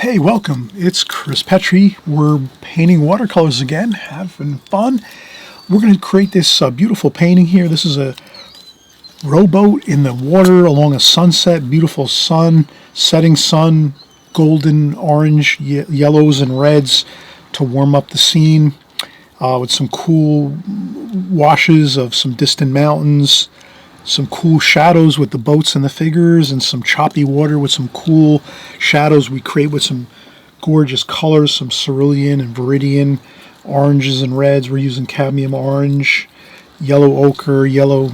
Hey, welcome. It's Chris Petri. We're painting watercolors again, having fun. We're going to create this beautiful painting here. This is a rowboat in the water along a sunset, beautiful sun, setting sun, golden, orange, yellows, and reds to warm up the scene with some cool washes of some distant mountains, some cool shadows with the boats and the figures, and some choppy water with some cool shadows we create with some gorgeous colors, some cerulean and viridian, oranges and reds. We're using cadmium orange, yellow ochre, yellow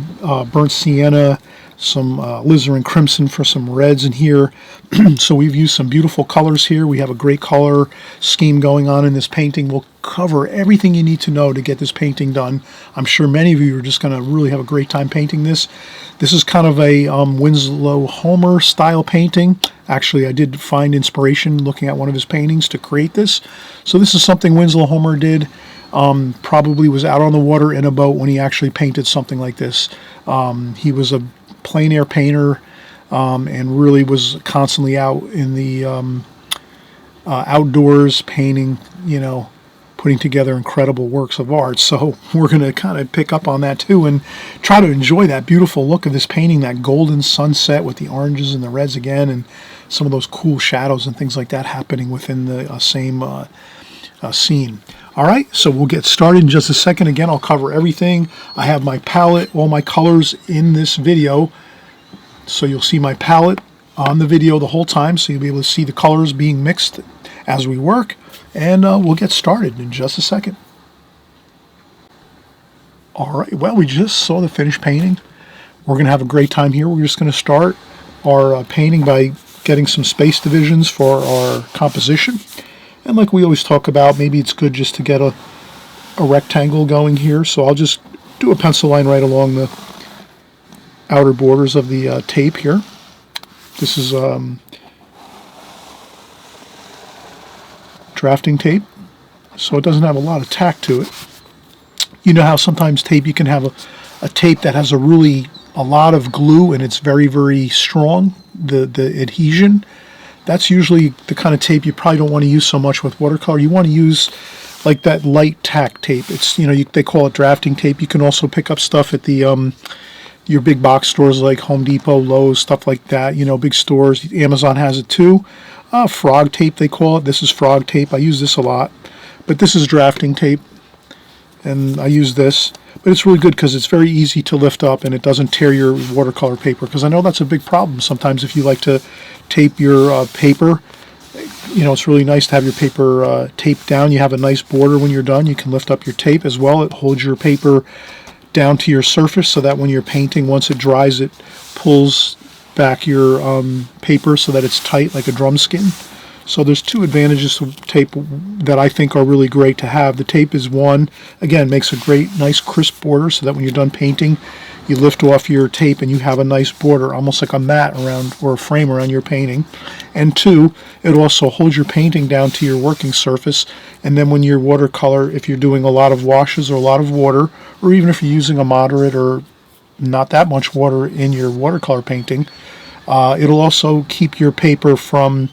burnt sienna, some alizarin crimson for some reds in here. So we've used some beautiful colors here. We have a great color scheme going on in this painting. We'll cover everything you need to know to get this painting done. I'm sure many of you are just going to really have a great time painting this. This is kind of a Winslow Homer style painting. Actually, I did find inspiration looking at one of his paintings to create this. So this is something Winslow Homer did. Probably was out on the water in a boat when he actually painted something like this. He was a plein air painter and really was constantly out in the outdoors painting, putting together incredible works of art. So we're going to kind of pick up on that too and try to enjoy that beautiful look of this painting, that golden sunset with the oranges and the reds again, and some of those cool shadows and things like that happening within the same scene. All right, so we'll get started in just a second. Again, I'll cover everything. I have my palette, all my colors in this video. So you'll see my palette on the video the whole time, so you'll be able to see the colors being mixed as we work. And we'll get started in just a second. All right, well, we just saw the finished painting. We're going to have a great time here. We're just going to start our painting by getting some space divisions for our composition. And like we always talk about, maybe it's good just to get a rectangle going here. So I'll just do a pencil line right along the outer borders of the tape here. This is drafting tape, so it doesn't have a lot of tack to it. You know how sometimes tape, you can have a tape that has a lot of glue and it's very, very strong, the adhesion. That's usually the kind of tape you probably don't want to use so much with watercolor. You want to use like that light tack tape. It's, they call it drafting tape. You can also pick up stuff at the your big box stores like Home Depot, Lowe's, stuff like that. Big stores. Amazon has it too. Frog tape, they call it. This is frog tape. I use this a lot. But this is drafting tape, and I use this. But it's really good because it's very easy to lift up and it doesn't tear your watercolor paper, because I know that's a big problem sometimes if you like to tape your paper. It's really nice to have your paper taped down. You have a nice border when you're done. You can lift up your tape as well. It holds your paper down to your surface so that when you're painting, once it dries, it pulls back your paper so that it's tight like a drum skin. So there's two advantages to tape that I think are really great to have. The tape is one, again, makes a great, nice crisp border so that when you're done painting, you lift off your tape and you have a nice border, almost like a mat around or a frame around your painting. And two, it also holds your painting down to your working surface. And then when your watercolor, if you're doing a lot of washes or a lot of water, or even if you're using a moderate or not that much water in your watercolor painting, it'll also keep your paper from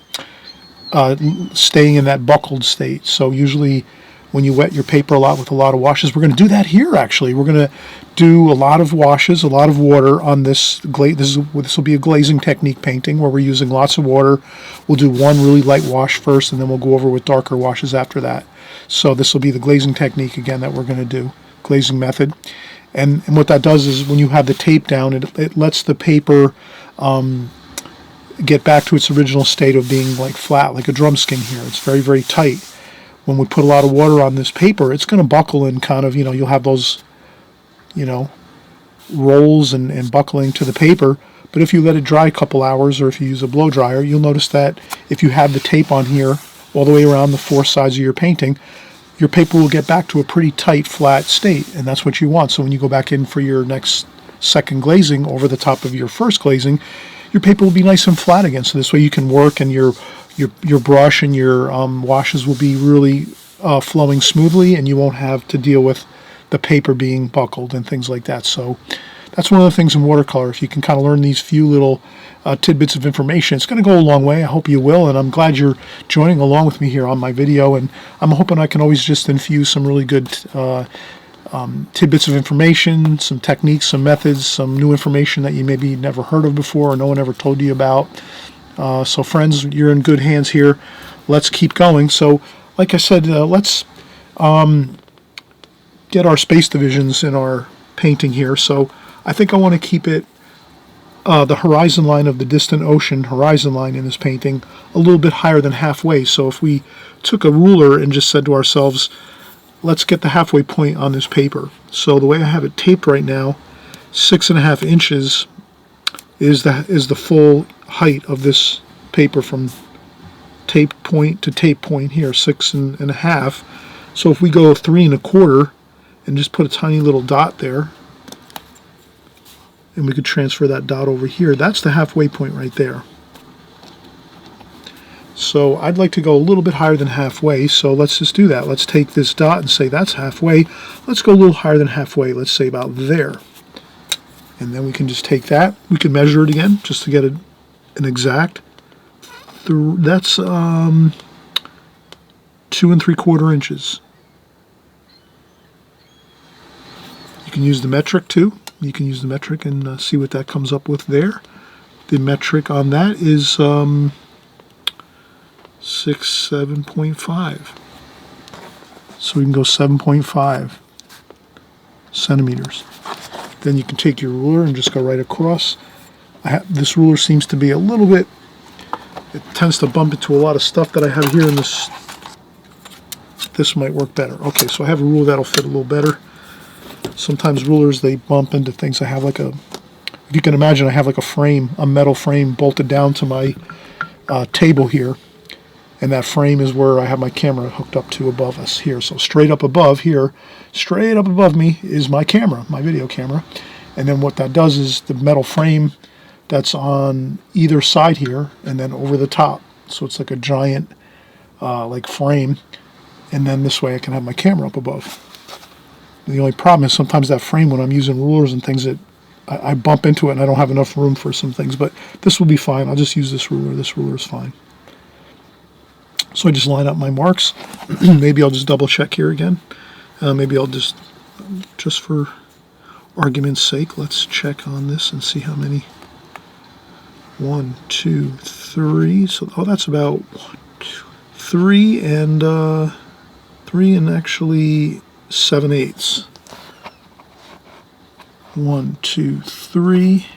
staying in that buckled state. So usually when you wet your paper a lot with a lot of washes, we're going to do that here actually. We're going to do a lot of washes, a lot of water on this glaze. This will be a glazing technique painting where we're using lots of water. We'll do one really light wash first, and then we'll go over with darker washes after that. So this will be the glazing technique again that we're going to do, glazing method. And what that does is when you have the tape down, it lets the paper get back to its original state of being like flat, like a drum skin here. It's very, very tight. When we put a lot of water on this paper, it's going to buckle and kind of, you'll have those, rolls and buckling to the paper. But if you let it dry a couple hours, or if you use a blow dryer, you'll notice that if you have the tape on here all the way around the four sides of your painting, your paper will get back to a pretty tight, flat state, and that's what you want. So when you go back in for your second glazing over the top of your first glazing, your paper will be nice and flat again. So this way you can work, and your brush and your washes will be really flowing smoothly, and you won't have to deal with the paper being buckled and things like that. So that's one of the things in watercolor. If you can kind of learn these few little tidbits of information, it's going to go a long way. I hope you will, and I'm glad you're joining along with me here on my video, and I'm hoping I can always just infuse some really good tidbits of information, some techniques, some methods, some new information that you maybe never heard of before or no one ever told you about. So friends, you're in good hands here. Let's keep going. So like I said, let's get our space divisions in our painting here. So I think I want to keep it the horizon line of the distant ocean horizon line in this painting a little bit higher than halfway. So if we took a ruler and just said to ourselves, let's get the halfway point on this paper. So the way I have it taped right now, 6.5 inches is the full height of this paper from tape point to tape point here, 6.5. So if we go 3 1/4 and just put a tiny little dot there, and we could transfer that dot over here, that's the halfway point right there. So I'd like to go a little bit higher than halfway, so let's just do that. Let's take this dot and say that's halfway. Let's go a little higher than halfway, let's say about there. And then we can just take that, we can measure it again just to get an exact. That's 2 3/4 inches. You can use the metric too. You can use the metric and see what that comes up with there. The metric on that is 7.5. So we can go 7.5 centimeters. Then you can take your ruler and just go right across. This ruler seems to be a little bit, it tends to bump into a lot of stuff that I have here in this. This might work better. Okay, so I have a ruler that'll fit a little better. Sometimes rulers, they bump into things. I have like if you can imagine, I have like a frame, a metal frame bolted down to my table here. And that frame is where I have my camera hooked up to above us here. So straight up above here, straight up above me is my camera, my video camera. And then what that does is the metal frame that's on either side here and then over the top. So it's like a giant like frame. And then this way I can have my camera up above. The only problem is sometimes that frame, when I'm using rulers and things, I bump into it and I don't have enough room for some things. But this will be fine. I'll just use this ruler. This ruler is fine. So I just line up my marks. Maybe I'll just double check here again. Maybe I'll just for argument's sake, let's check on this and see how many. 1, 2, 3. So that's about 3 and actually 7/8. 1, 2, 3,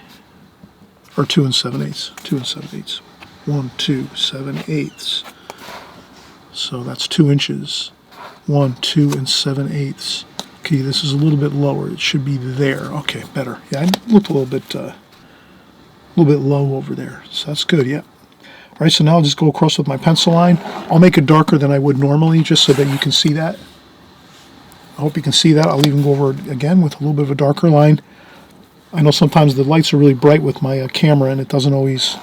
or 2 and 7/8. 2 and 7/8. 1, 2, 7/8. So that's 2 inches. 1, 2 and 7/8. Okay, this is a little bit lower. It should be there. Okay, better. Yeah, I looked a little bit low over there. So that's good. Yeah. All right. So now I'll just go across with my pencil line. I'll make it darker than I would normally, just so that you can see that. I hope you can see that. I'll even go over it again with a little bit of a darker line. I know sometimes the lights are really bright with my camera, and it doesn't always.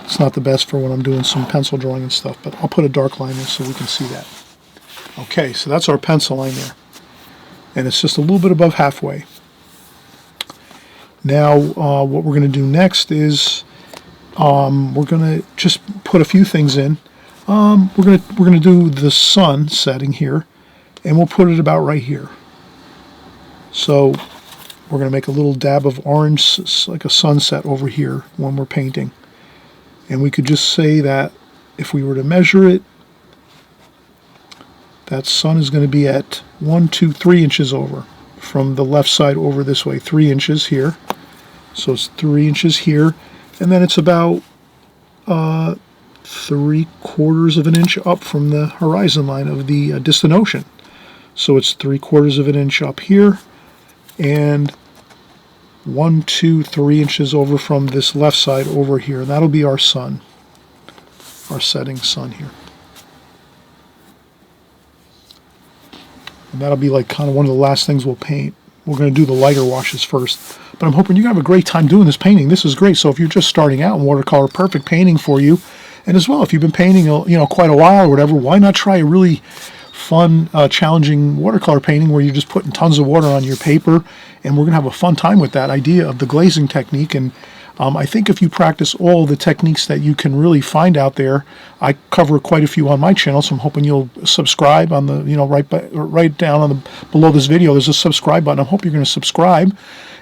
It's not the best for when I'm doing some pencil drawing and stuff, but I'll put a dark line in so we can see that. Okay, so that's our pencil line there. And it's just a little bit above halfway. Now, what we're going to do next is we're going to just put a few things in. We're going to do the sun setting here, and we'll put it about right here. So we're going to make a little dab of orange, like a sunset over here when we're painting. And we could just say that if we were to measure it, that sun is going to be at 1, 2, 3 inches over. From the left side over this way, 3 inches here. So it's 3 inches here. And then it's about 3/4 of an inch up from the horizon line of the distant ocean. So it's 3/4 of an inch up here. And 1, 2, 3 inches over from this left side over here. And that'll be our sun, our setting sun here. And that'll be like kind of one of the last things we'll paint. We're going to do the lighter washes first. But I'm hoping you're going to have a great time doing this painting. This is great. So if you're just starting out in watercolor, perfect painting for you. And as well, if you've been painting quite a while or whatever, why not try a really fun, challenging watercolor painting where you're just putting tons of water on your paper, and we're going to have a fun time with that idea of the glazing technique. And I think if you practice all the techniques that you can really find out there, I cover quite a few on my channel, so I'm hoping you'll subscribe on the, right down on the below this video, there's a subscribe button. I hope you're going to subscribe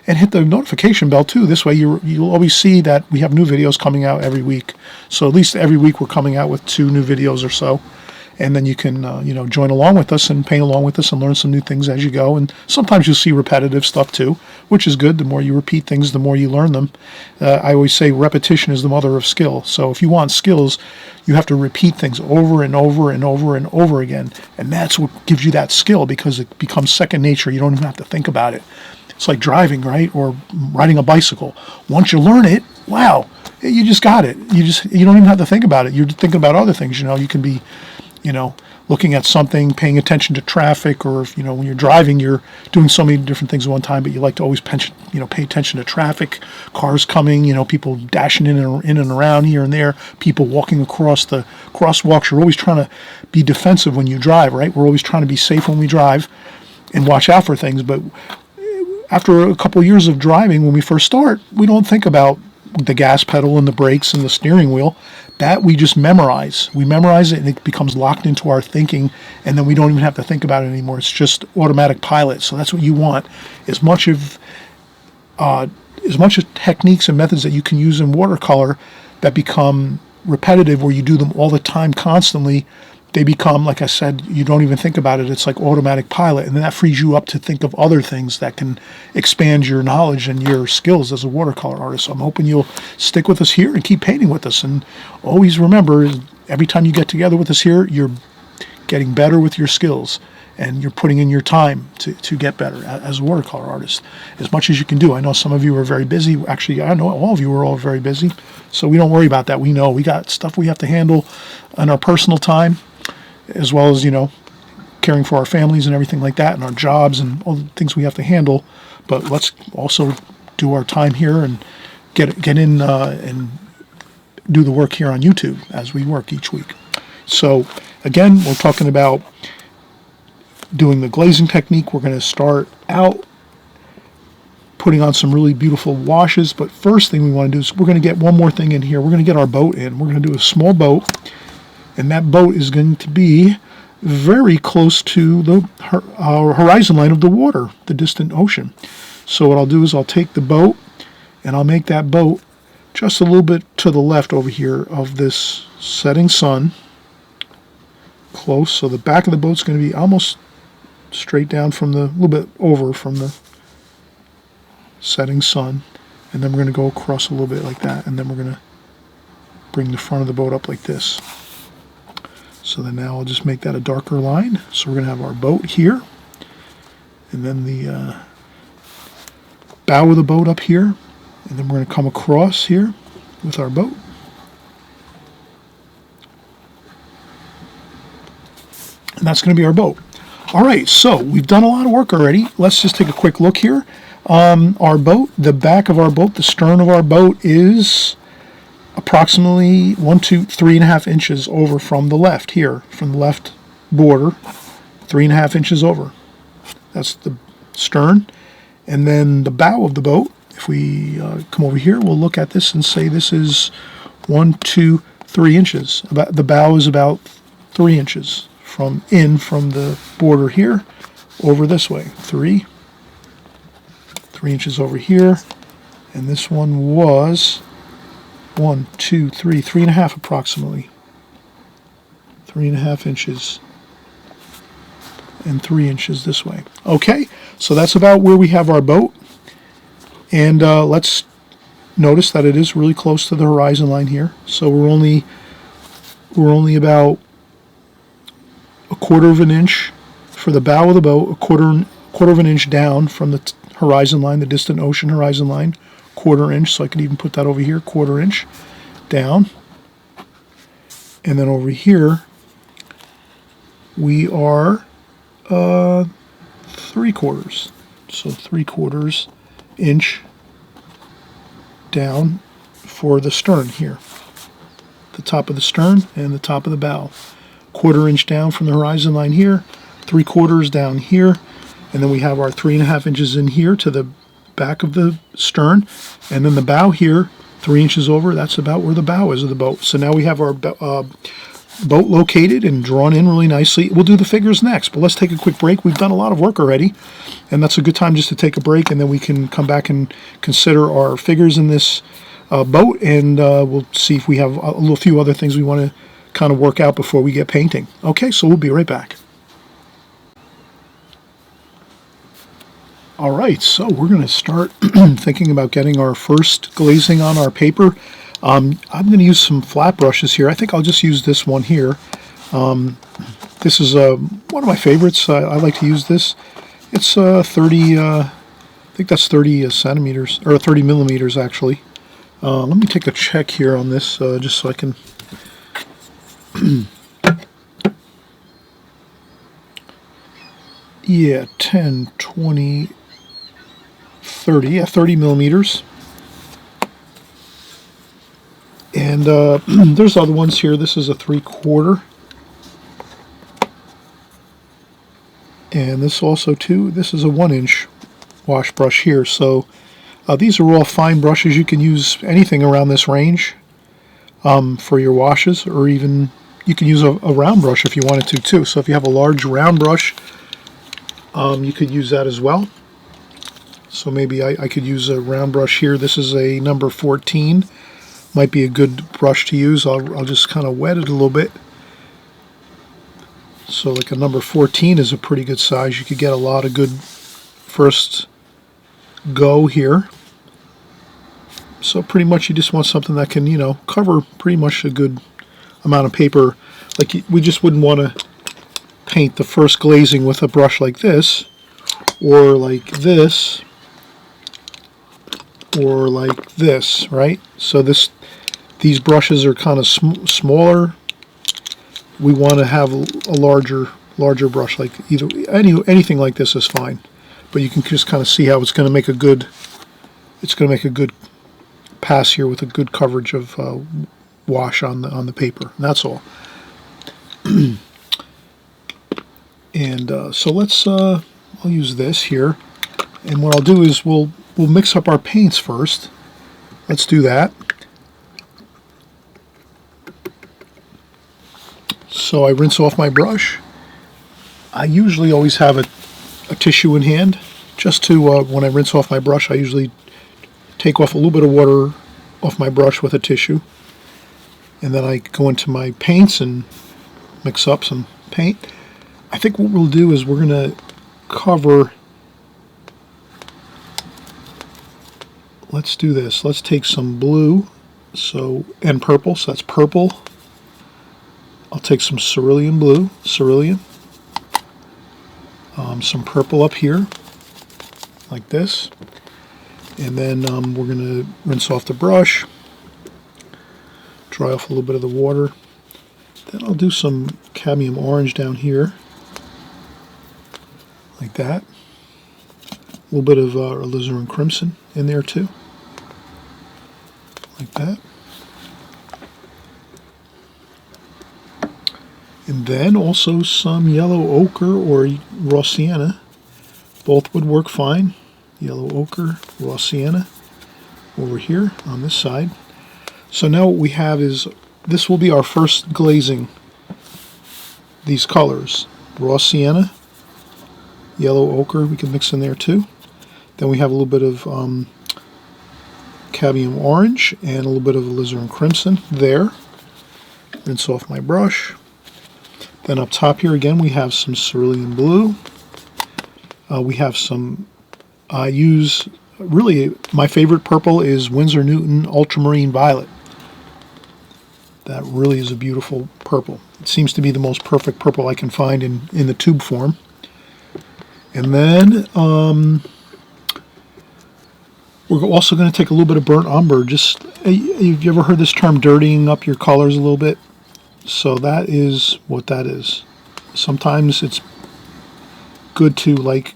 and hit the notification bell too. This way you'll always see that we have new videos coming out every week. So at least every week we're coming out with 2 new videos or so. And then you can, join along with us and paint along with us and learn some new things as you go. And sometimes you'll see repetitive stuff too, which is good. The more you repeat things, the more you learn them. I always say repetition is the mother of skill. So if you want skills, you have to repeat things over and over and over and over again. And that's what gives you that skill, because it becomes second nature. You don't even have to think about it. It's like driving, right? Or riding a bicycle. Once you learn it, wow, you just got it. You don't even have to think about it. You're thinking about other things. You can be looking at something, paying attention to traffic, or when you're driving, you're doing so many different things at one time, but you like to always pay attention to traffic, cars coming, people dashing in and around here and there, people walking across the crosswalks. You're always trying to be defensive when you drive, right? We're always trying to be safe when we drive and watch out for things. But after a couple of years of driving, when we first start, we don't think about the gas pedal and the brakes and the steering wheel. That we just memorize. We memorize it and it becomes locked into our thinking, and then we don't even have to think about it anymore. It's just automatic pilot. So that's what you want. As much as techniques and methods that you can use in watercolor that become repetitive, where you do them all the time constantly, they become, like I said, you don't even think about it. It's like automatic pilot, and then that frees you up to think of other things that can expand your knowledge and your skills as a watercolor artist. So I'm hoping you'll stick with us here and keep painting with us. And always remember, every time you get together with us here, you're getting better with your skills, and you're putting in your time to get better as a watercolor artist, as much as you can do. I know some of you are very busy. Actually, I know all of you are all very busy, so we don't worry about that. We know we got stuff we have to handle in our personal time, as well as, caring for our families and everything like that, and our jobs and all the things we have to handle. But let's also do our time here and get in and do the work here on YouTube as we work each week. So again, we're talking about doing the glazing technique. We're going to start out putting on some really beautiful washes, but first thing we want to do is we're going to get one more thing in here. We're going to get our boat in. We're going to do a small boat, and that boat is going to be very close to our horizon line of the water, the distant ocean. So what I'll do is I'll take the boat and I'll make that boat just a little bit to the left over here of this setting sun, close. So the back of the boat's going to be almost straight down from a little bit over from the setting sun, and then we're going to go across a little bit like that, and then we're going to bring the front of the boat up like this. So then now I'll just make that a darker line. So we're going to have our boat here, and then the bow of the boat up here, and then we're going to come across here with our boat. And that's going to be our boat. All right, so we've done a lot of work already. Let's just take a quick look here. Our boat, the back of our boat, the stern of our boat is approximately 3.5 inches over from the left here, from the left border, 3.5 inches over. That's the stern. And then the bow of the boat, if we come over here, we'll look at this and say this is 1, 2, 3 inches. The bow is about 3 inches from the border here over this way. 3 inches over here, and this one was 1, 2, 3, 3.5 approximately. 3.5 inches and 3 inches this way. Okay, so that's about where we have our boat. And let's notice that it is really close to the horizon line here. So we're only about 1/4 of an inch for the bow of the boat, a quarter of an inch down from the horizon line, the distant ocean horizon line, 1/4 inch. So I could even put that over here, 1/4 inch down. And then over here, we are 3/4. So 3/4 inch down for the stern here. The top of the stern and the top of the bow. 1/4 inch down from the horizon line here, 3/4 down here, and then we have our 3.5 inches in here to the back of the stern, and then the bow here, 3 inches over. That's about where the bow is of the boat. So now we have our boat located and drawn in really nicely. We'll do the figures next, but let's take a quick break. We've done a lot of work already, and that's a good time just to take a break, and then we can come back and consider our figures in this boat, and we'll see if we have a few other things we want to kind of work out before we get painting. Okay, so we'll be right back. All right, so we're going to start thinking about getting our first glazing on our paper. I'm going to use some flat brushes here. I think I'll just use this one here. This is one of my favorites. I like to use this. It's 30, I think that's 30 centimeters, or 30 millimeters actually. Let me take a check here on this just so I can... yeah, 10, 20, 30, yeah, 30 millimeters. And there's other ones here. This is a 3/4. And this also too, this is a 1-inch wash brush here. So these are all fine brushes. You can use anything around this range for your washes, or even you can use a round brush if you wanted to too. So if you have a large round brush, you could use that as well. So maybe I could use a round brush here. This is a number 14. Might be a good brush to use. I'll just kind of wet it a little bit. So like a number 14 is a pretty good size. You could get a lot of good first go here. So pretty much you just want something that can, you know, cover pretty much a good amount of paper. Like we just wouldn't want to paint the first glazing with a brush like this, or like this, or like this, right? So these brushes are kind of smaller. We want to have a larger brush, like anything like this is fine. But you can just kind of see how it's going to make a good pass here with a good coverage of wash on the paper. And that's all. And so let's I'll use this here, and what I'll do is we'll mix up our paints first. Let's do that. So I rinse off my brush. I usually always have a tissue in hand, just to when I rinse off my brush, I usually take off a little bit of water off my brush with a tissue, and then I go into my paints and mix up some paint. I think what we'll do is we're going to cover, let's do this. Let's take some blue and purple, so that's purple. I'll take some cerulean blue, some purple up here, like this. And then we're going to rinse off the brush, dry off a little bit of the water. Then I'll do some cadmium orange down here, like that. A little bit of alizarin crimson in there too, like that. And then also some yellow ochre or raw sienna. Both would work fine. Yellow ochre, raw sienna over here on this side. So now what we have is, this will be our first glazing. These colors, raw sienna, yellow ochre, we can mix in there too. Then we have a little bit of cadmium orange and a little bit of alizarin crimson there. Rinse off my brush. Then up top here again we have some cerulean blue. We have some, I use, really my favorite purple is Winsor Newton Ultramarine Violet. That really is a beautiful purple. It seems to be the most perfect purple I can find in the tube form. And then we're also going to take a little bit of burnt umber. Just, have you ever heard this term, dirtying up your colors a little bit? So that is what that is. Sometimes it's good to like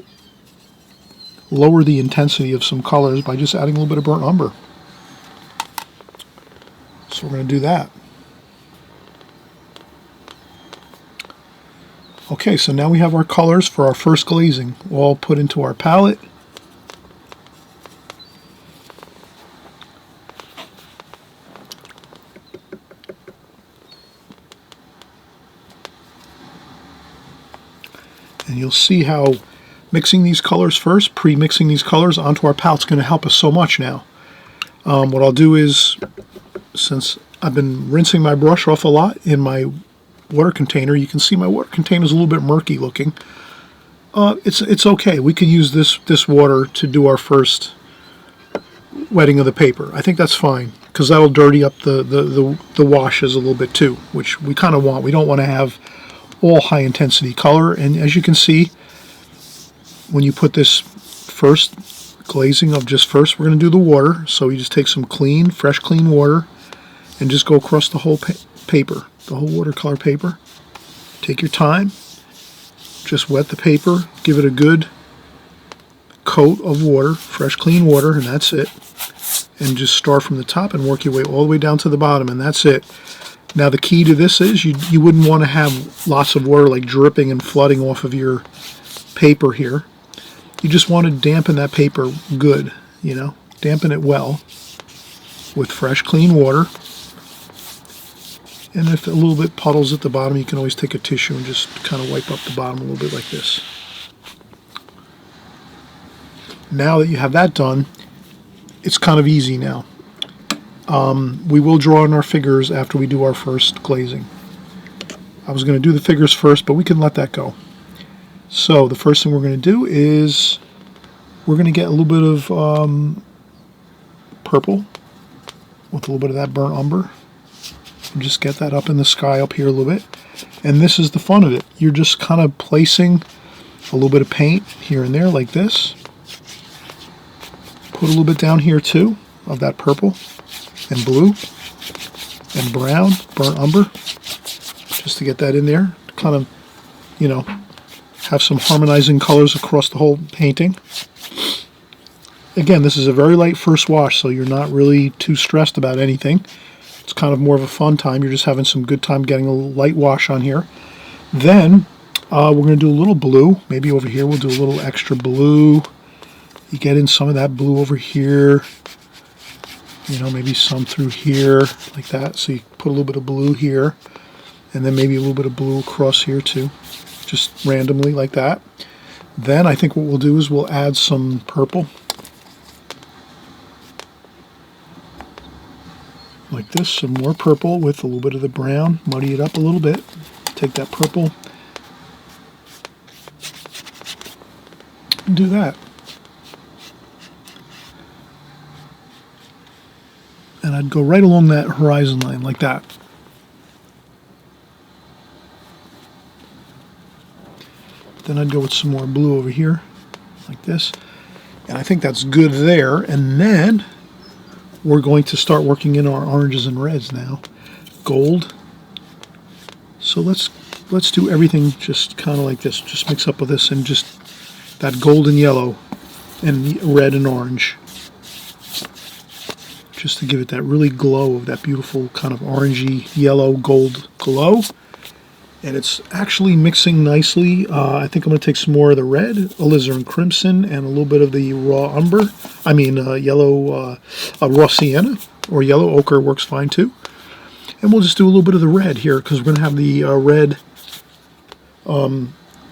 lower the intensity of some colors by just adding a little bit of burnt umber. So we're going to do that. Okay, so now we have our colors for our first glazing all put into our palette. And you'll see how mixing these colors first, pre-mixing these colors onto our palette is going to help us so much now. What I'll do is, since I've been rinsing my brush off a lot in my water container, you can see my water container is a little bit murky looking. It's okay. We can use this water to do our first wetting of the paper. I think that's fine because that'll dirty up the washes a little bit too, which we kind of want. We don't want to have all high intensity color. And as you can see, when you put this first glazing of just first, we're going to do the water. So you just take some clean, fresh, clean water and just go across the whole paper, the whole watercolor paper. Take your time. Just wet the paper, give it a good coat of water, fresh clean water, and that's it. And just start from the top and work your way all the way down to the bottom, and that's it. Now the key to this is you wouldn't want to have lots of water like dripping and flooding off of your paper here. You just want to dampen that paper good, you know, dampen it well with fresh clean water. And if a little bit puddles at the bottom, you can always take a tissue and just kind of wipe up the bottom a little bit like this. Now that you have that done, it's kind of easy now. We will draw in our figures after we do our first glazing. I was going to do the figures first, but we can let that go. So the first thing we're going to do is we're going to get a little bit of purple with a little bit of that burnt umber. And just get that up in the sky up here a little bit. And this is the fun of it. You're just kind of placing a little bit of paint here and there like this. Put a little bit down here too of that purple and blue and brown, burnt umber, just to get that in there. Kind of, you know, have some harmonizing colors across the whole painting. Again, this is a very light first wash, so you're not really too stressed about anything. It's kind of more of a fun time. You're just having some good time getting a light wash on here. Then we're going to do a little blue. Maybe over here we'll do a little extra blue. You get in some of that blue over here. You know, maybe some through here like that. So you put a little bit of blue here. And then maybe a little bit of blue across here too. Just randomly like that. Then I think what we'll do is we'll add some purple. Like this, some more purple with a little bit of the brown, muddy it up a little bit. Take that purple and do that. And I'd go right along that horizon line like that. Then I'd go with some more blue over here, like this. And I think that's good there. And then we're going to start working in our oranges and reds now. Gold. So let's do everything just kind of like this. Just mix up with this and just that golden yellow and red and orange. Just to give it that really glow of that beautiful kind of orangey yellow gold glow. And it's actually mixing nicely. I think I'm going to take some more of the red, alizarin crimson, and a little bit of the raw umber. I mean, yellow raw sienna, or yellow ochre works fine too. And we'll just do a little bit of the red here, because we're going to have the red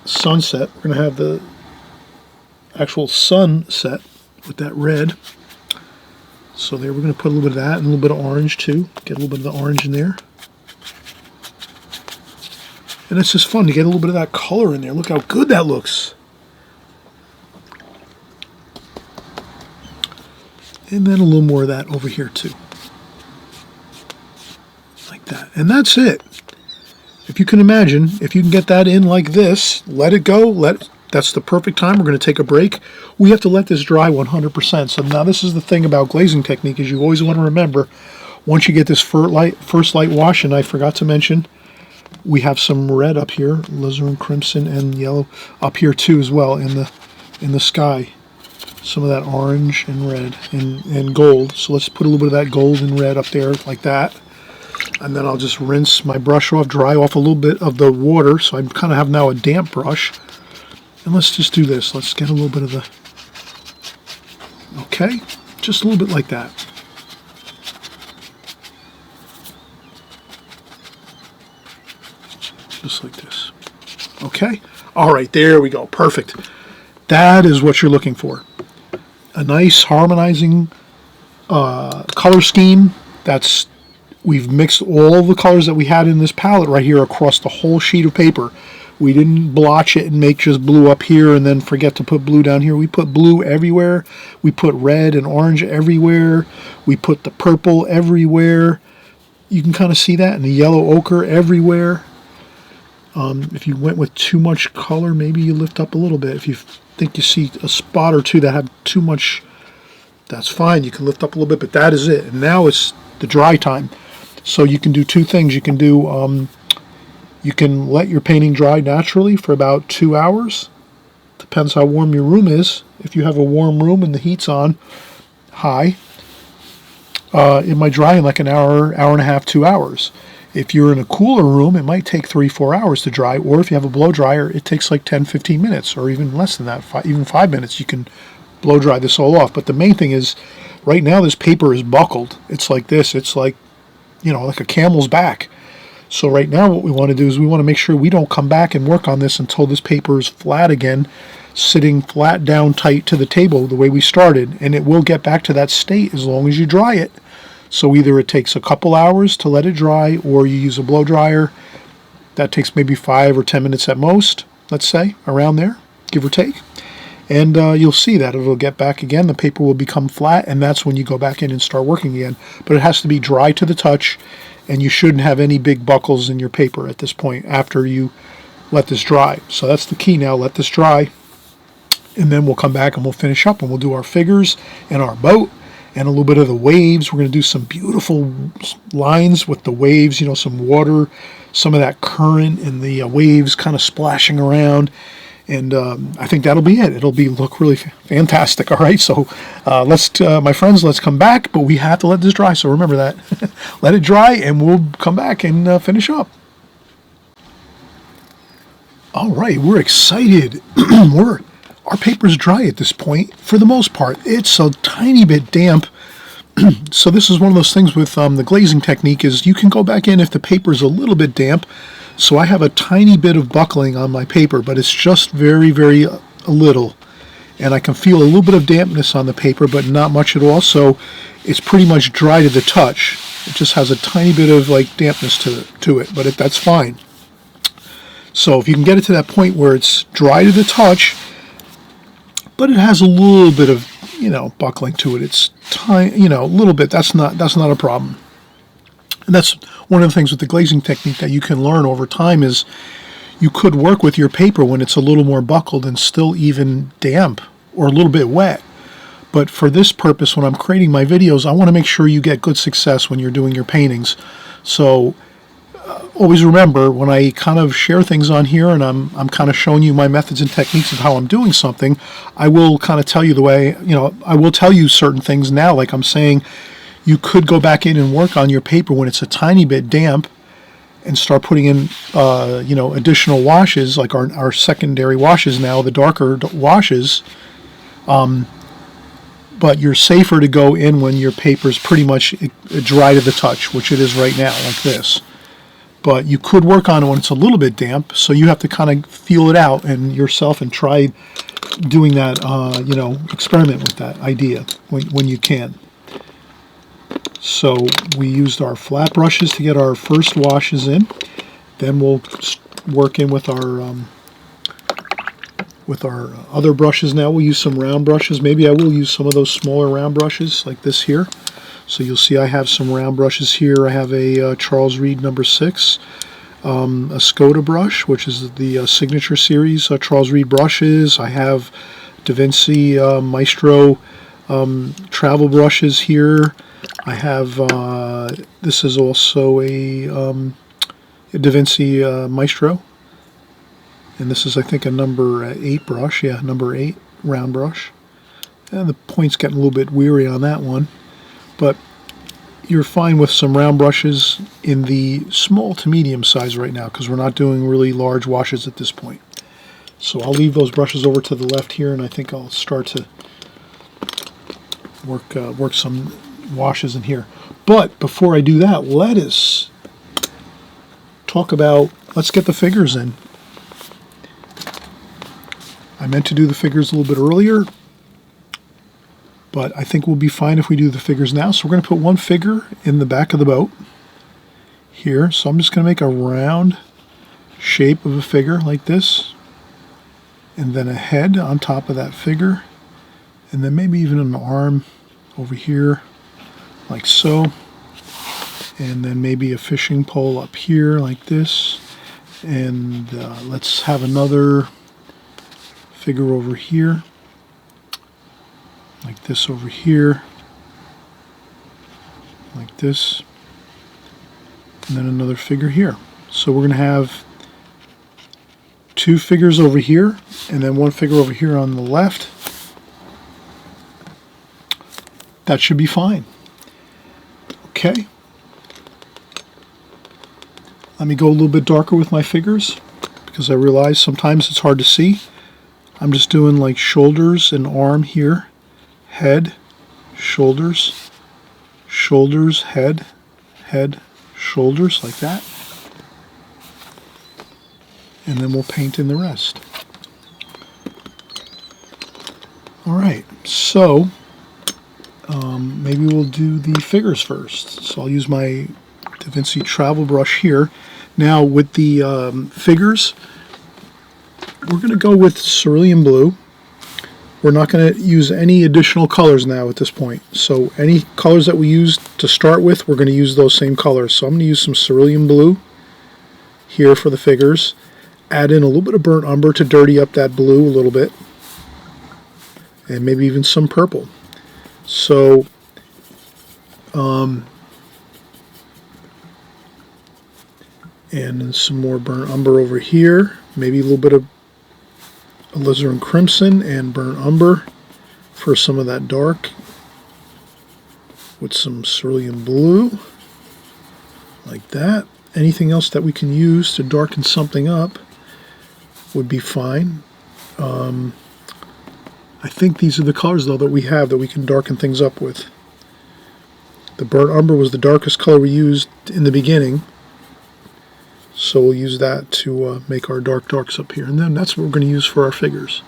sunset. We're going to have the actual sunset with that red. So there, we're going to put a little bit of that and a little bit of orange too. Get a little bit of the orange in there. And it's just fun to get a little bit of that color in there. Look how good that looks. And then a little more of that over here too. Like that. And that's it. If you can imagine, if you can get that in like this, let it go. That's the perfect time. We're going to take a break. We have to let this dry 100%. So now this is the thing about glazing technique, is you always want to remember, once you get this first light wash, and I forgot to mention, we have some red up here, alizarin crimson and yellow up here too as well in the sky. Some of that orange and red and gold. So let's put a little bit of that gold and red up there like that. And then I'll just rinse my brush off, dry off a little bit of the water, so I kind of have now a damp brush. And let's just do this. Let's get a little bit of the, okay, just a little bit like that. Just like this. Okay, all right, there we go, perfect. That is what you're looking for. A nice harmonizing color scheme. We've mixed all the colors that we had in this palette right here across the whole sheet of paper. We didn't blotch it and make just blue up here and then forget to put blue down here. We put blue everywhere. We put red and orange everywhere. We put the purple everywhere. You can kind of see that, and the yellow ochre everywhere. If you went with too much color, maybe you lift up a little bit. If you think you see a spot or two that have too much, that's fine. You can lift up a little bit, but that is it. And now it's the dry time. So you can do two things. You can do, you can let your painting dry naturally for about 2 hours. Depends how warm your room is. If you have a warm room and the heat's on high, it might dry in like an hour, hour and a half, 2 hours. If you're in a cooler room, it might take 3-4 hours to dry, or if you have a blow dryer, it takes like 10-15 minutes, or even less than that, even 5 minutes. You can blow dry this all off. But the main thing is, right now this paper is buckled. It's like this. It's like, you know, like a camel's back. So right now what we want to do is we want to make sure we don't come back and work on this until this paper is flat again, sitting flat down tight to the table the way we started, and it will get back to that state as long as you dry it. So either it takes a couple hours to let it dry, or you use a blow dryer. That takes maybe 5 or 10 minutes at most, let's say, around there, give or take. And you'll see that it'll get back again. The paper will become flat, and that's when you go back in and start working again. But it has to be dry to the touch, and you shouldn't have any big buckles in your paper at this point after you let this dry. So that's the key now, let this dry. And then we'll come back and we'll finish up, and we'll do our figures and our boat and a little bit of the waves. We're going to do some beautiful lines with the waves, you know, some water, some of that current and the waves kind of splashing around. And I think that'll be it. It'll look really fantastic. All right, so my friends, let's come back, but we have to let this dry. So remember that. Let it dry, and we'll come back and finish up. All right, we're excited. Our paper's dry at this point, for the most part. It's a tiny bit damp. So this is one of those things with the glazing technique is you can go back in if the paper's a little bit damp. So I have a tiny bit of buckling on my paper, but it's just very, very a little. And I can feel a little bit of dampness on the paper, but not much at all. So it's pretty much dry to the touch. It just has a tiny bit of like dampness to it, but that's fine. So if you can get it to that point where it's dry to the touch, but it has a little bit of, you know, buckling to it. It's tiny, you know, a little bit. That's not a problem. And that's one of the things with the glazing technique that you can learn over time is you could work with your paper when it's a little more buckled and still even damp or a little bit wet. But for this purpose, when I'm creating my videos, I want to make sure you get good success when you're doing your paintings. So always remember, when I kind of share things on here and I'm kind of showing you my methods and techniques of how I'm doing something, I will kind of tell you the way, you know, I will tell you certain things now, like I'm saying, you could go back in and work on your paper when it's a tiny bit damp and start putting in, you know, additional washes, like our secondary washes now, the darker washes. But you're safer to go in when your paper's pretty much dry to the touch, which it is right now, like this. But you could work on it when it's a little bit damp, so you have to kind of feel it out and yourself and try doing that, you know, experiment with that idea when you can. So we used our flat brushes to get our first washes in. Then we'll work in with our other brushes now. We'll use some round brushes. Maybe I will use some of those smaller round brushes like this here. So you'll see I have some round brushes here. I have a Charles Reed number 6, a Skoda brush, which is the signature series Charles Reed brushes. I have Da Vinci Maestro travel brushes here. I have, this is also a Da Vinci Maestro. And this is, I think, a number 8 brush. Yeah, number 8 round brush. And the point's getting a little bit weary on that one. But you're fine with some round brushes in the small to medium size right now, because we're not doing really large washes at this point. So I'll leave those brushes over to the left here, and I think I'll start to work some washes in here. But before I do that, let's get the figures in. I meant to do the figures a little bit earlier, but I think we'll be fine if we do the figures now. So we're going to put one figure in the back of the boat here. So I'm just going to make a round shape of a figure like this, and then a head on top of that figure, and then maybe even an arm over here like so, and then maybe a fishing pole up here like this, and let's have another figure over here like this, over here like this, and then another figure here. So we're going to have two figures over here and then one figure over here on the left. That should be fine. Okay. Let me go a little bit darker with my figures, because I realize sometimes it's hard to see. I'm just doing like shoulders and arm here, head, shoulders, shoulders, head, head, shoulders, like that. And then we'll paint in the rest. Alright, so maybe we'll do the figures first. So I'll use my Da Vinci travel brush here. Now with the figures, we're going to go with cerulean blue. We're not going to use any additional colors now at this point. So any colors that we used to start with, we're going to use those same colors. So I'm going to use some cerulean blue here for the figures. Add in a little bit of burnt umber to dirty up that blue a little bit. And maybe even some purple. So and then some more burnt umber over here. Maybe a little bit of alizarin crimson and burnt umber for some of that dark, with some cerulean blue like that. Anything else that we can use to darken something up would be fine. I think these are the colors though that we have that we can darken things up with. The burnt umber was the darkest color we used in the beginning, so we'll use that to make our darks up here, and then that's what we're going to use for our figures.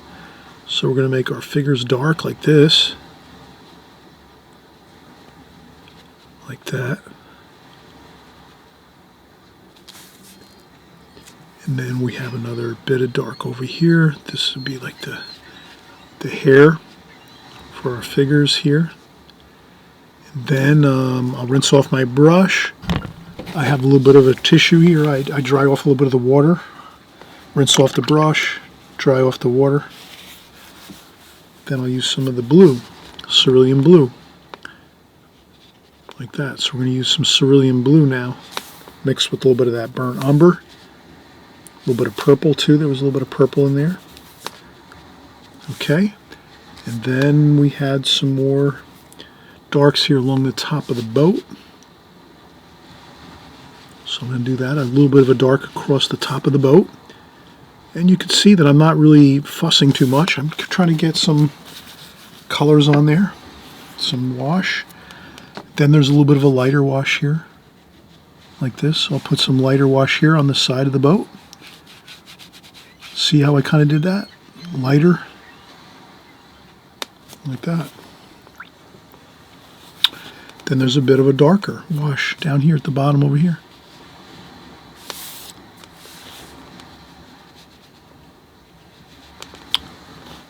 So we're going to make our figures dark like this, like that, and then we have another bit of dark over here. This would be like the hair for our figures here. And then I'll rinse off my brush. I have a little bit of a tissue here. I dry off a little bit of the water, rinse off the brush, dry off the water. Then I'll use some of the blue, cerulean blue, like that. So we're going to use some cerulean blue now, mixed with a little bit of that burnt umber, a little bit of purple too. There was a little bit of purple in there. Okay, and then we had some more darks here along the top of the boat. So I'm going to do that, a little bit of a dark across the top of the boat. And you can see that I'm not really fussing too much. I'm trying to get some colors on there, some wash. Then there's a little bit of a lighter wash here, like this. I'll put some lighter wash here on the side of the boat. See how I kind of did that? Lighter, like that. Then there's a bit of a darker wash down here at the bottom over here.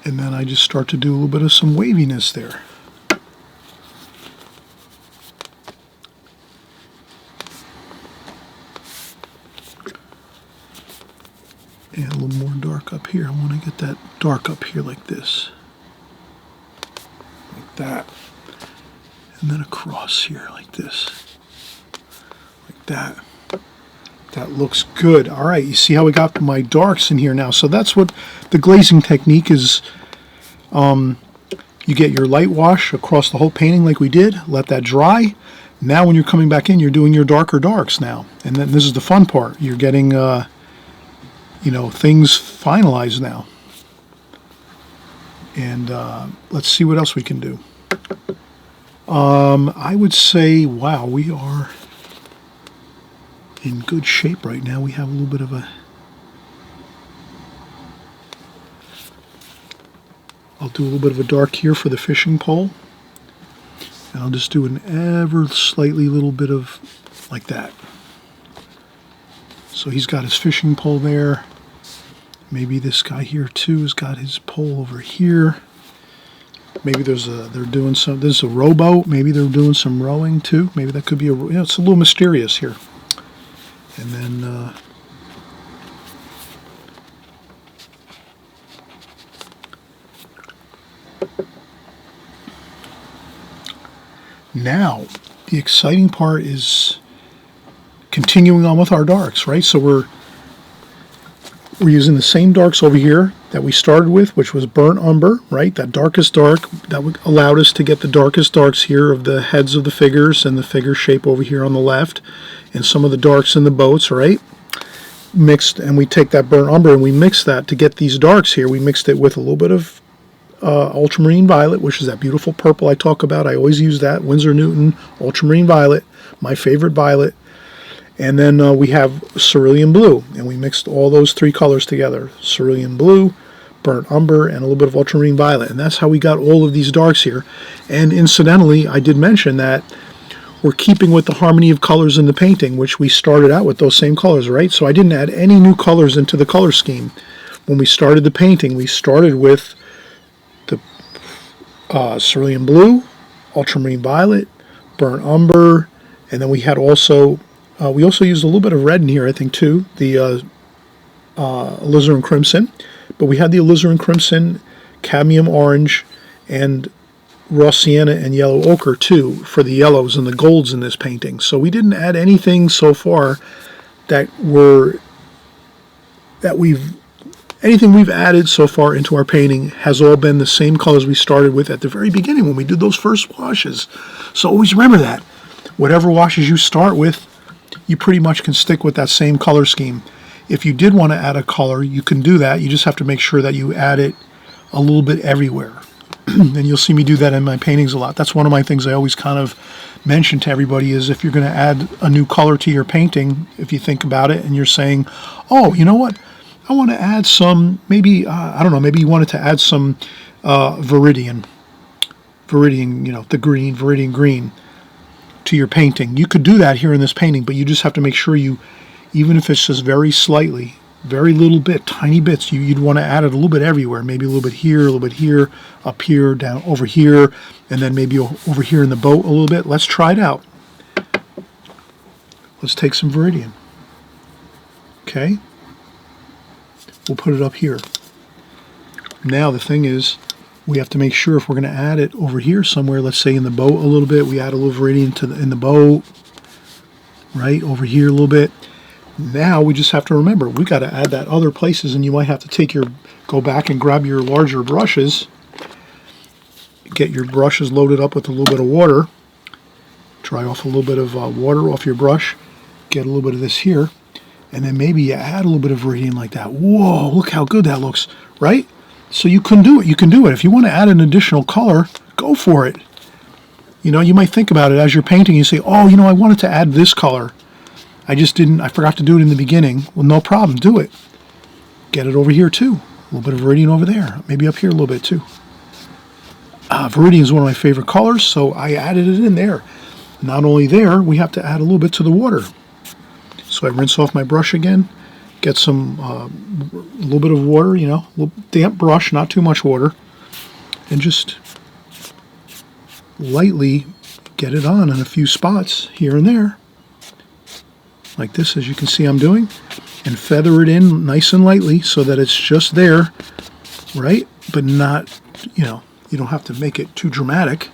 And then I just start to do a little bit of some waviness there. And a little more dark up here. I want to get that dark up here like this. Like that. And then across here like this. Like that. That looks good. All right, you see how we got my darks in here now. So that's what the glazing technique is. You get your light wash across the whole painting like we did. Let that dry. Now when you're coming back in, you're doing your darker darks now. And then this is the fun part. You're getting, things finalized now. And let's see what else we can do. I would say, wow, we are in good shape right now. We have a little bit of I'll do a little bit of a dark here for the fishing pole. And I'll just do an ever slightly little bit of like that. So he's got his fishing pole there. Maybe this guy here too has got his pole over here. Maybe they're doing some, this is a rowboat. Maybe they're doing some rowing too. Maybe that could be it's a little mysterious here. And then, now, the exciting part is continuing on with our darks, right? So we're using the same darks over here that we started with, which was burnt umber, right? That darkest dark, that allowed us to get the darkest darks here of the heads of the figures and the figure shape over here on the left, and some of the darks in the boats, right? Mixed, and we take that burnt umber and we mix that to get these darks here. We mixed it with a little bit of ultramarine violet, which is that beautiful purple I talk about. I always use that, Winsor Newton ultramarine violet, my favorite violet. And then we have cerulean blue, and we mixed all those three colors together. Cerulean blue, burnt umber, and a little bit of ultramarine violet. And that's how we got all of these darks here. And incidentally, I did mention that we're keeping with the harmony of colors in the painting, which we started out with those same colors, right? So I didn't add any new colors into the color scheme. When we started the painting, we started with the cerulean blue, ultramarine violet, burnt umber, and then we had also we also used a little bit of red in here, I think, too, the alizarin crimson. But we had the alizarin crimson, cadmium orange, and raw sienna and yellow ochre, too, for the yellows and the golds in this painting. So we didn't add anything so far anything we've added so far into our painting has all been the same colors we started with at the very beginning when we did those first washes. So always remember that. Whatever washes you start with, you pretty much can stick with that same color scheme. If you did want to add a color, you can do that. You just have to make sure that you add it a little bit everywhere. And you'll see me do that in my paintings a lot. That's one of my things I always kind of mention to everybody is if you're going to add a new color to your painting, if you think about it and you're saying, oh, you know what? I want to add some, maybe, I don't know, maybe you wanted to add some Viridian, the green, Viridian green to your painting. You could do that here in this painting, but you just have to make sure you, even if it's just very slightly, very little bit, tiny bits, you'd want to add it a little bit everywhere. Maybe a little bit here, a little bit here, up here, down over here, and then maybe over here in the boat a little bit. Let's try it out. Let's take some Viridian. Okay. We'll put it up here. Now the thing is, we have to make sure if we're going to add it over here somewhere, let's say in the boat a little bit, we add a little Viridian in the boat, right, over here a little bit. Now we just have to remember, we got to add that other places, and you might have to go back and grab your larger brushes, get your brushes loaded up with a little bit of water, dry off a little bit of water off your brush, get a little bit of this here, and then maybe you add a little bit of Viridian like that. Whoa, look how good that looks, right? So you can do it. You can do it. If you want to add an additional color, go for it. You know, you might think about it as you're painting. You say, oh, you know, I wanted to add this color. I forgot to do it in the beginning. Well, no problem. Do it. Get it over here, too. A little bit of Viridian over there. Maybe up here a little bit, too. Viridian is one of my favorite colors, so I added it in there. Not only there, we have to add a little bit to the water. So I rinse off my brush again. Get some, a little bit of water, you know, a little damp brush, not too much water, and just lightly get it on in a few spots here and there, like this, as you can see I'm doing, and feather it in nice and lightly so that it's just there, right? But not, you know, you don't have to make it too dramatic.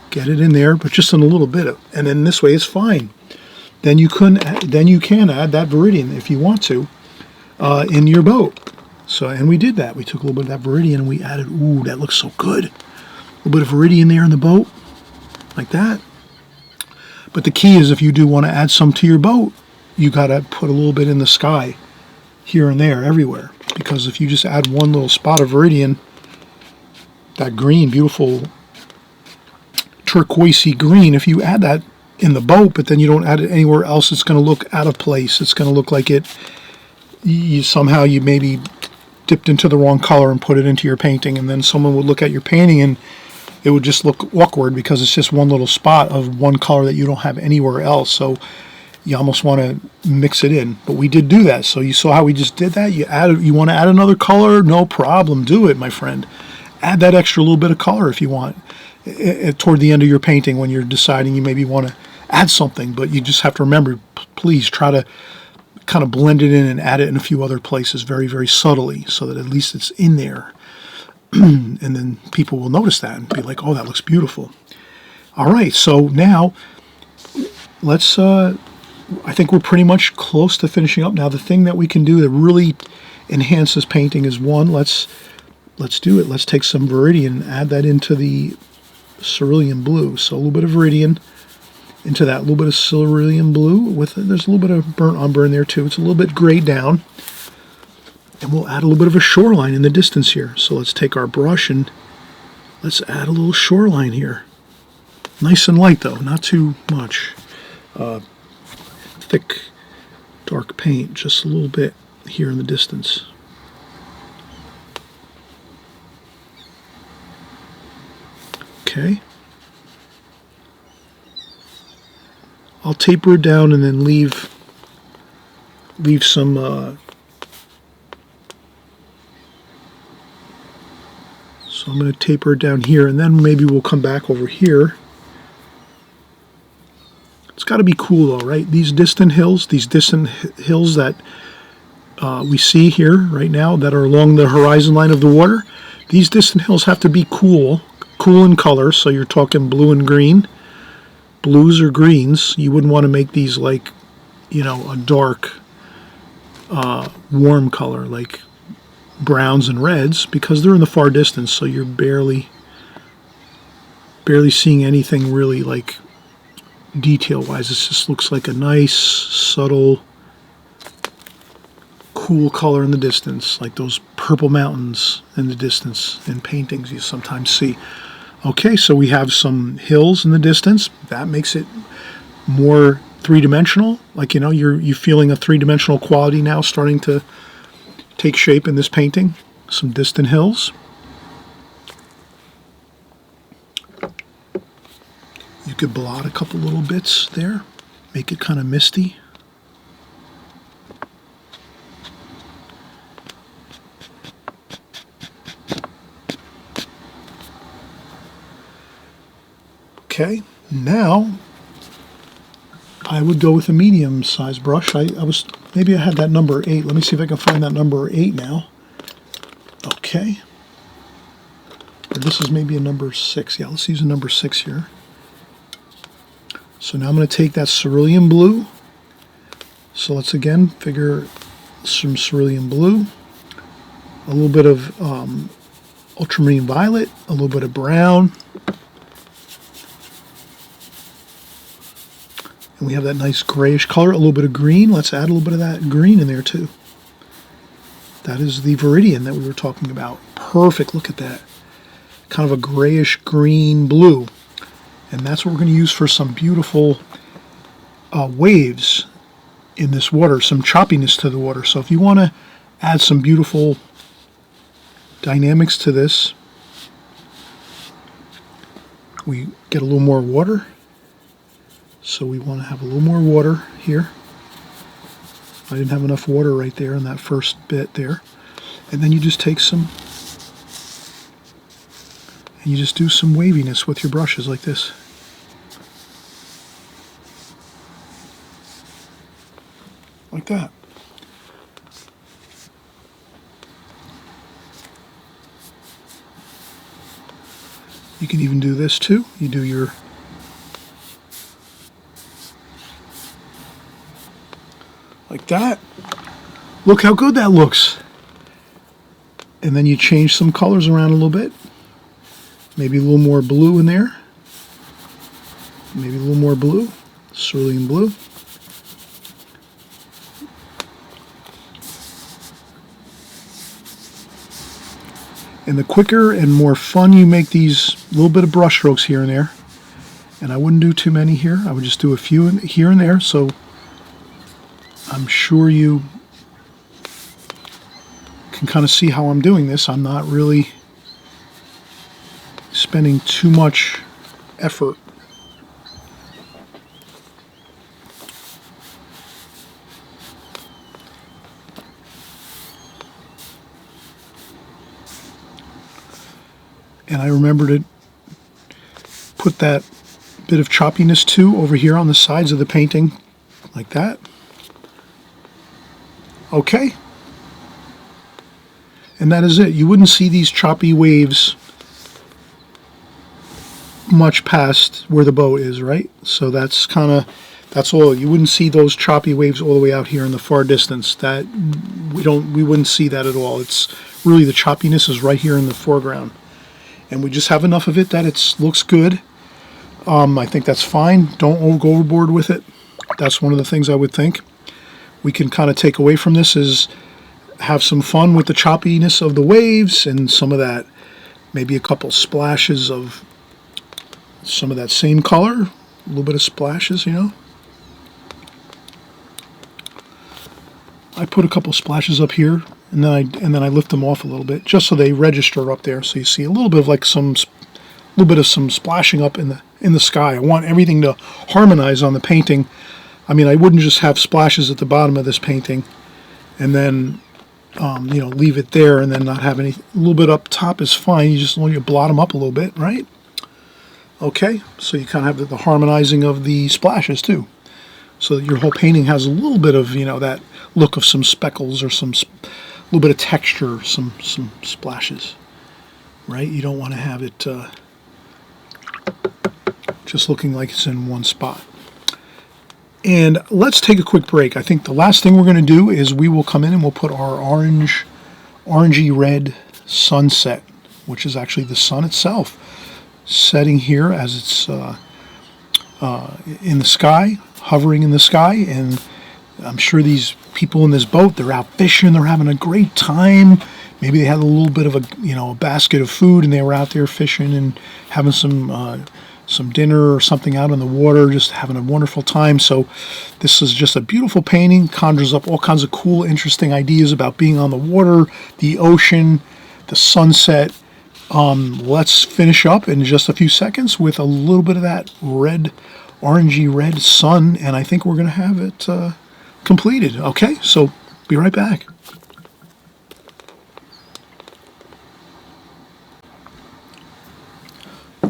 Get it in there, but just in a little bit, and then this way it's fine. Then you can add that Viridian if you want to. In your boat. So, and we did that. We took a little bit of that Viridian and we added, ooh, that looks so good. A little bit of Viridian there in the boat, like that. But the key is if you do want to add some to your boat, you got to put a little bit in the sky here and there, everywhere. Because if you just add one little spot of Viridian, that green, beautiful turquoisey green, if you add that in the boat, but then you don't add it anywhere else, it's going to look out of place. It's going to look like you maybe dipped into the wrong color and put it into your painting, and then someone would look at your painting and it would just look awkward because it's just one little spot of one color that you don't have anywhere else. So you almost want to mix it in. But we did do that. So you saw how we just did that. You want to add another color? No problem. Do it, my friend. Add that extra little bit of color if you want toward the end of your painting when you're deciding you maybe want to add something. But you just have to remember, please try to kind of blend it in and add it in a few other places very, very subtly so that at least it's in there. And then people will notice that and be like, oh, that looks beautiful. All right, so now let's, I think we're pretty much close to finishing up. Now, the thing that we can do that really enhances painting is one, let's do it. Let's take some Viridian and add that into the cerulean blue. So a little bit of Viridian into that, a little bit of cerulean blue. There's a little bit of burnt umber in there too. It's a little bit grayed down. And we'll add a little bit of a shoreline in the distance here. So let's take our brush and let's add a little shoreline here. Nice and light though, not too much. Thick, dark paint, just a little bit here in the distance. Okay. I'll taper it down and then leave some so I'm going to taper it down here, and then maybe we'll come back over here. It's got to be cool though, right? These distant hills that we see here right now that are along the horizon line of the water, these distant hills have to be cool in color. So you're talking blue and green, blues or greens. You wouldn't want to make these like, a dark, warm color like browns and reds, because they're in the far distance, so you're barely seeing anything really like detail wise. It just looks like a nice subtle cool color in the distance, like those purple mountains in the distance in paintings you sometimes see. Okay, so we have some hills in the distance. That makes it more three-dimensional, like you're feeling a three-dimensional quality now starting to take shape in this painting. Some distant hills. You could blot a couple little bits there, make it kind of misty. Okay, now I would go with a medium-sized brush. Maybe I had that number 8. Let me see if I can find that number 8 now. Okay. Or this is maybe a number 6. Yeah, let's use a number 6 here. So now I'm going to take that cerulean blue. So let's again figure some cerulean blue, a little bit of ultramarine violet, a little bit of brown. And we have that nice grayish color, a little bit of green. Let's add a little bit of that green in there too. That is the Viridian that we were talking about. Perfect, look at that. Kind of a grayish green blue. And that's what we're going to use for some beautiful waves in this water, some choppiness to the water. So if you want to add some beautiful dynamics to this, we get a little more water. So we want to have a little more water here. I didn't have enough water right there in that first bit there. And then you just take some, and you just do some waviness with your brushes like this. Like that. You can even do this too. You do your like that. Look how good that looks. And then you change some colors around a little bit. Maybe a little more blue in there. Maybe a little more blue. cerulean blue. And the quicker and more fun you make these little bit of brush strokes here and there, and I wouldn't do too many here, I would just do a few here and there, so I'm sure you can kind of see how I'm doing this. I'm not really spending too much effort. And I remember to put that bit of choppiness too over here on the sides of the painting, like that. Okay. And that is it. You wouldn't see these choppy waves much past where the boat is, right? So that's all. You wouldn't see those choppy waves all the way out here in the far distance. That we wouldn't see that at all. It's really the choppiness is right here in the foreground. And we just have enough of it that it looks good. I think that's fine. Don't go overboard with it. That's one of the things I would think we can kind of take away from this is have some fun with the choppiness of the waves and some of that, maybe a couple splashes of some of that same color, a little bit of splashes, you know. I put a couple splashes up here, and then I lift them off a little bit just so they register up there. So you see a little bit of like some splashing up in the sky. I want everything to harmonize on the painting. I mean, I wouldn't just have splashes at the bottom of this painting and then leave it there and then not have any. A little bit up top is fine. You just want to blot them up a little bit, right? Okay, so you kind of have the harmonizing of the splashes too, so that your whole painting has a little bit of that look of some speckles or some little bit of texture, some splashes, right? You don't want to have it just looking like it's in one spot. And let's take a quick break. I think the last thing we're going to do is we will come in and we'll put our orangey red sunset, which is actually the sun itself, setting here as it's in the sky, hovering in the sky. And I'm sure these people in this boat, they're out fishing, they're having a great time. Maybe they had a little bit of a basket of food and they were out there fishing and having some dinner or something out on the water, just having a wonderful time. So this is just a beautiful painting, conjures up all kinds of cool, interesting ideas about being on the water, the ocean, the sunset. Let's finish up in just a few seconds with a little bit of that orangey red sun, and I think we're going to have it completed. Okay, so be right back.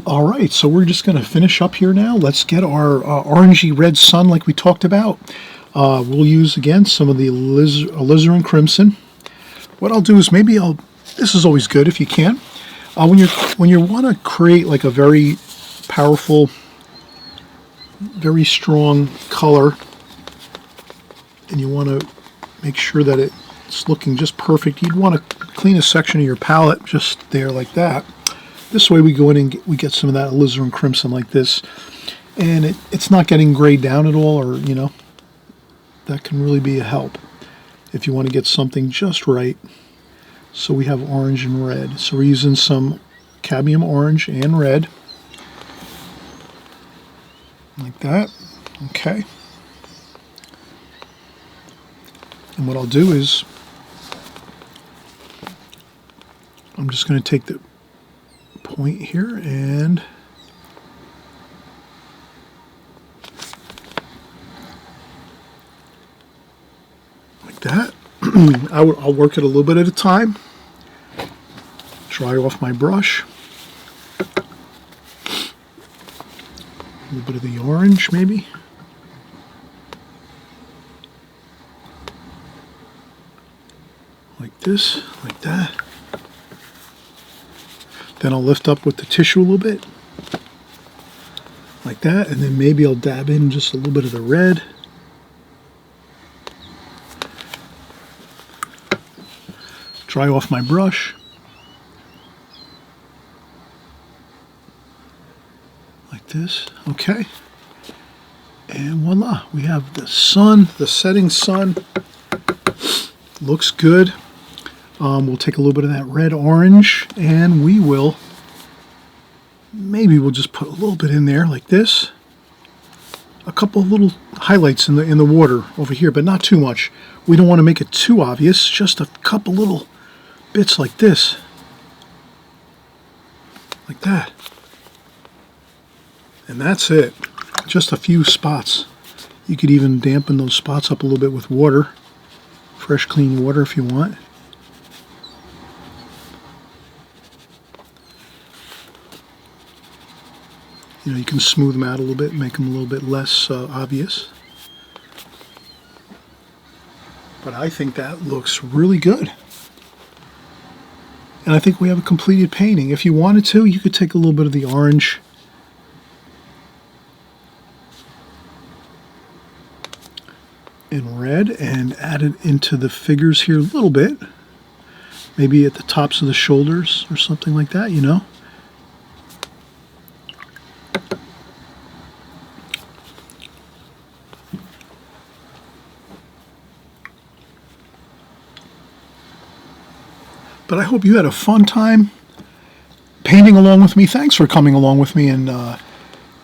All right, so we're just going to finish up here now. Let's get our orangey red sun like we talked about. We'll use, again, some of the alizarin crimson. What I'll do is this is always good if you can. When you want to create like a very powerful, very strong color, and you want to make sure that it's looking just perfect, you'd want to clean a section of your palette just there like that. This way we go in and we get some of that alizarin crimson like this, and it's not getting grayed down at all, or that can really be a help if you want to get something just right. So we have orange and red. So we're using some cadmium orange and red. Like that. Okay. And what I'll do is I'm just going to take the point here and like that. I'll work it a little bit at a time. Dry off my brush. A little bit of the orange maybe. Like this, like that. Then I'll lift up with the tissue a little bit. Like that, and then maybe I'll dab in just a little bit of the red. Dry off my brush. Like this, okay. And voila, we have the sun, the setting sun. Looks good. We'll take a little bit of that red orange, and we'll just put a little bit in there like this. A couple of little highlights in the water over here, but not too much. We don't want to make it too obvious. Just a couple little bits like this, like that, and that's it. Just a few spots. You could even dampen those spots up a little bit with water, fresh, clean water if you want. You know, you can smooth them out a little bit, make them a little bit less obvious. But I think that looks really good. And I think we have a completed painting. If you wanted to, you could take a little bit of the orange and red and add it into the figures here a little bit. Maybe at the tops of the shoulders or something like that, you know. But I hope you had a fun time painting along with me. Thanks for coming along with me and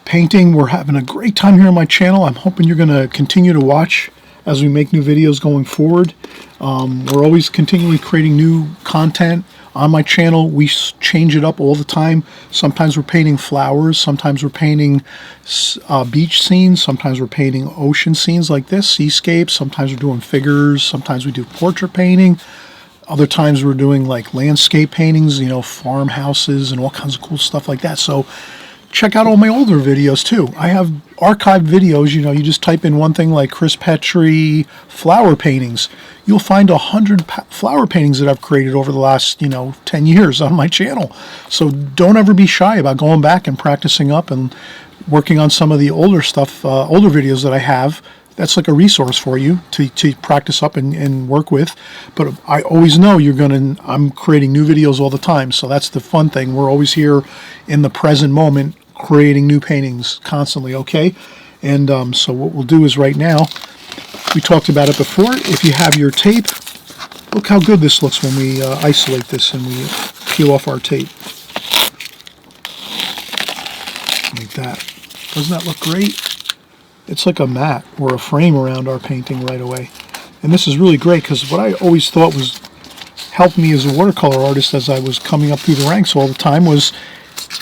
painting. We're having a great time here on my channel. I'm hoping you're going to continue to watch as we make new videos going forward. We're always continually creating new content on my channel. We change it up all the time. Sometimes we're painting flowers. Sometimes we're painting beach scenes. Sometimes we're painting ocean scenes like this, seascapes. Sometimes we're doing figures. Sometimes we do portrait painting. Other times we're doing like landscape paintings, you know, farmhouses and all kinds of cool stuff like that. So check out all my older videos too. I have archived videos. You know, you just type in one thing like Chris Petri flower paintings. You'll find 100 flower paintings that I've created over the last, 10 years on my channel. So don't ever be shy about going back and practicing up and working on some of the older stuff, older videos that I have. That's like a resource for you to practice up and work with. But I always know I'm creating new videos all the time. So that's the fun thing. We're always here in the present moment creating new paintings constantly, okay? And so what we'll do is right now, we talked about it before. If you have your tape, look how good this looks when we isolate this and we peel off our tape. Like that. Doesn't that look great? It's like a mat or a frame around our painting right away. And this is really great because what I always thought was helped me as a watercolor artist as I was coming up through the ranks all the time was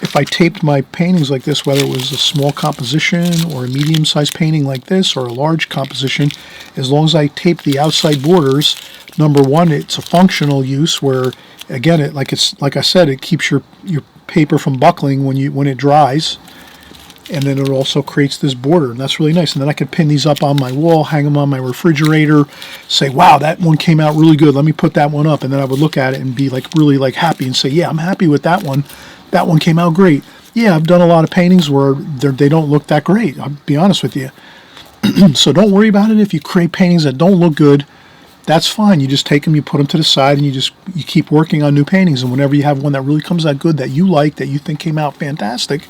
if I taped my paintings like this, whether it was a small composition or a medium-sized painting like this or a large composition, as long as I taped the outside borders, number one, it's a functional use where, again, like I said, it keeps your paper from buckling when it dries. And then it also creates this border, and that's really nice. And then I can pin these up on my wall, hang them on my refrigerator, say, wow, that one came out really good. Let me put that one up. And then I would look at it and be really happy and say, yeah, I'm happy with that one. That one came out great. Yeah, I've done a lot of paintings where they don't look that great. I'll be honest with you. So don't worry about it if you create paintings that don't look good. That's fine. You just take them, you put them to the side, and you keep working on new paintings. And whenever you have one that really comes out good, that you like, that you think came out fantastic,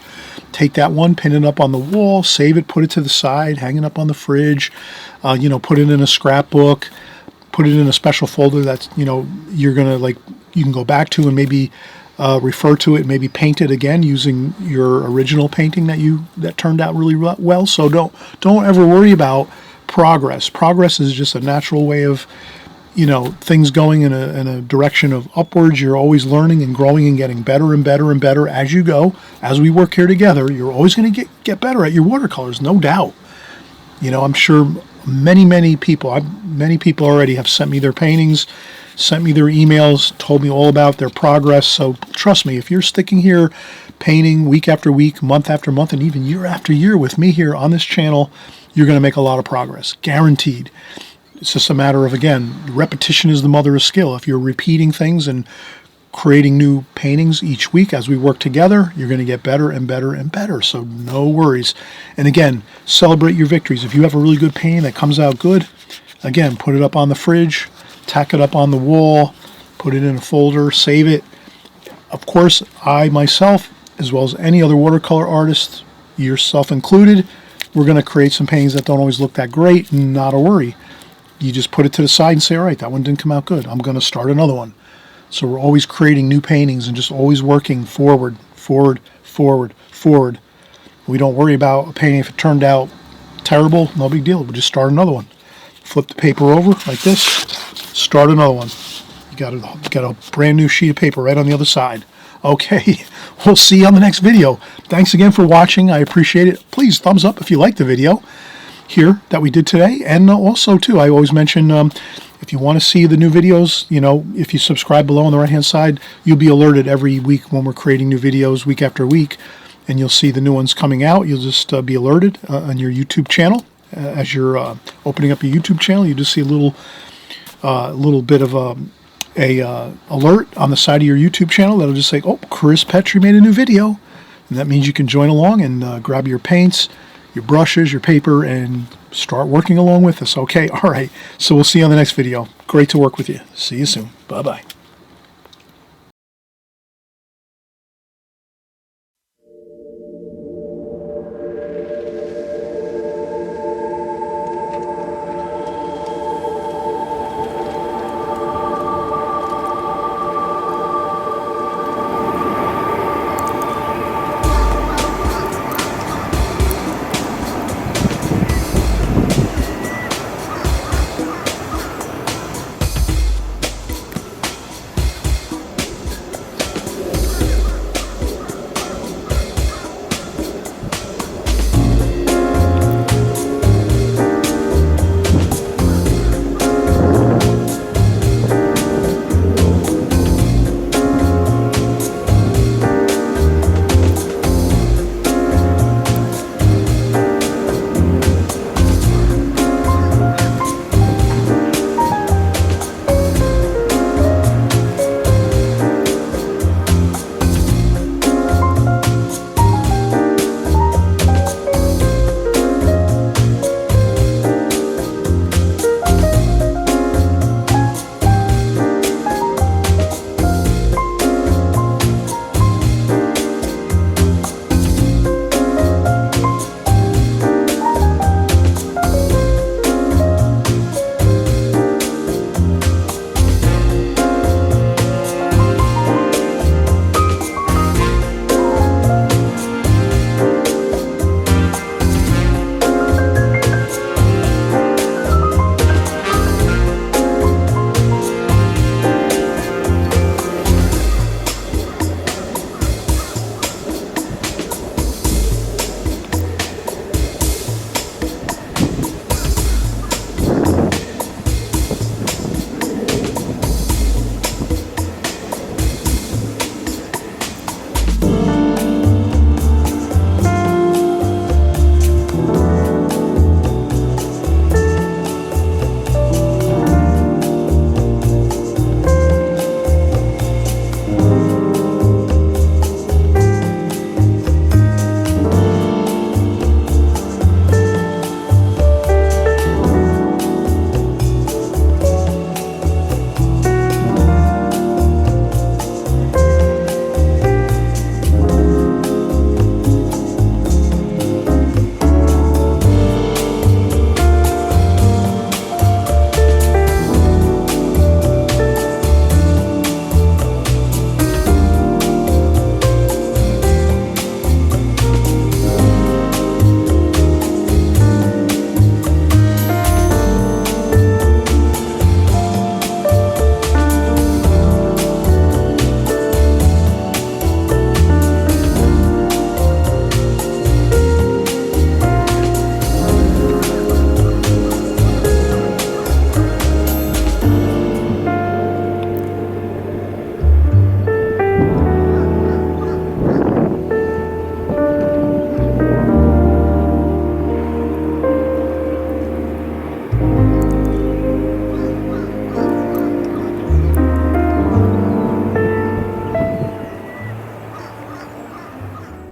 take that one, pin it up on the wall, save it, put it to the side, hang it up on the fridge, put it in a scrapbook, put it in a special folder that's, you're going to you can go back to and maybe refer to it, maybe paint it again using your original painting that turned out really well. So don't ever worry about progress. Progress is just a natural way of, things going in a direction of upwards. You're always learning and growing and getting better and better and better as you go. As we work here together, you're always going to get better at your watercolors, no doubt. I'm sure many people already have sent me their paintings, sent me their emails, told me all about their progress. So trust me, if you're sticking here painting week after week, month after month, and even year after year with me here on this channel, you're going to make a lot of progress, guaranteed. It's just a matter of, again, repetition is the mother of skill. If you're repeating things and creating new paintings each week as we work together, you're going to get better and better and better. So no worries. And again, celebrate your victories. If you have a really good painting that comes out good, again, put it up on the fridge, tack it up on the wall, put it in a folder, save it. Of course, I myself, as well as any other watercolor artist, yourself included, we're going to create some paintings that don't always look that great, and not a worry. You just put it to the side and say, all right, that one didn't come out good. I'm going to start another one. So we're always creating new paintings and just always working forward, forward, forward, forward. We don't worry about a painting if it turned out terrible, no big deal. We'll just start another one. Flip the paper over like this, start another one. You got a brand new sheet of paper right on the other side. Okay, we'll see you on the next video. Thanks again for watching. I appreciate it. Please thumbs up if you liked the video here that we did today. And also, too, I always mention if you want to see the new videos, if you subscribe below on the right-hand side, you'll be alerted every week when we're creating new videos week after week. And you'll see the new ones coming out. You'll just be alerted on your YouTube channel. As you're opening up your YouTube channel, you just see a little bit of a alert on the side of your YouTube channel that'll just say, oh, Chris Petri made a new video. And that means you can join along and grab your paints, your brushes, your paper, and start working along with us. Okay, all right. So we'll see you on the next video. Great to work with you. See you soon. Bye-bye.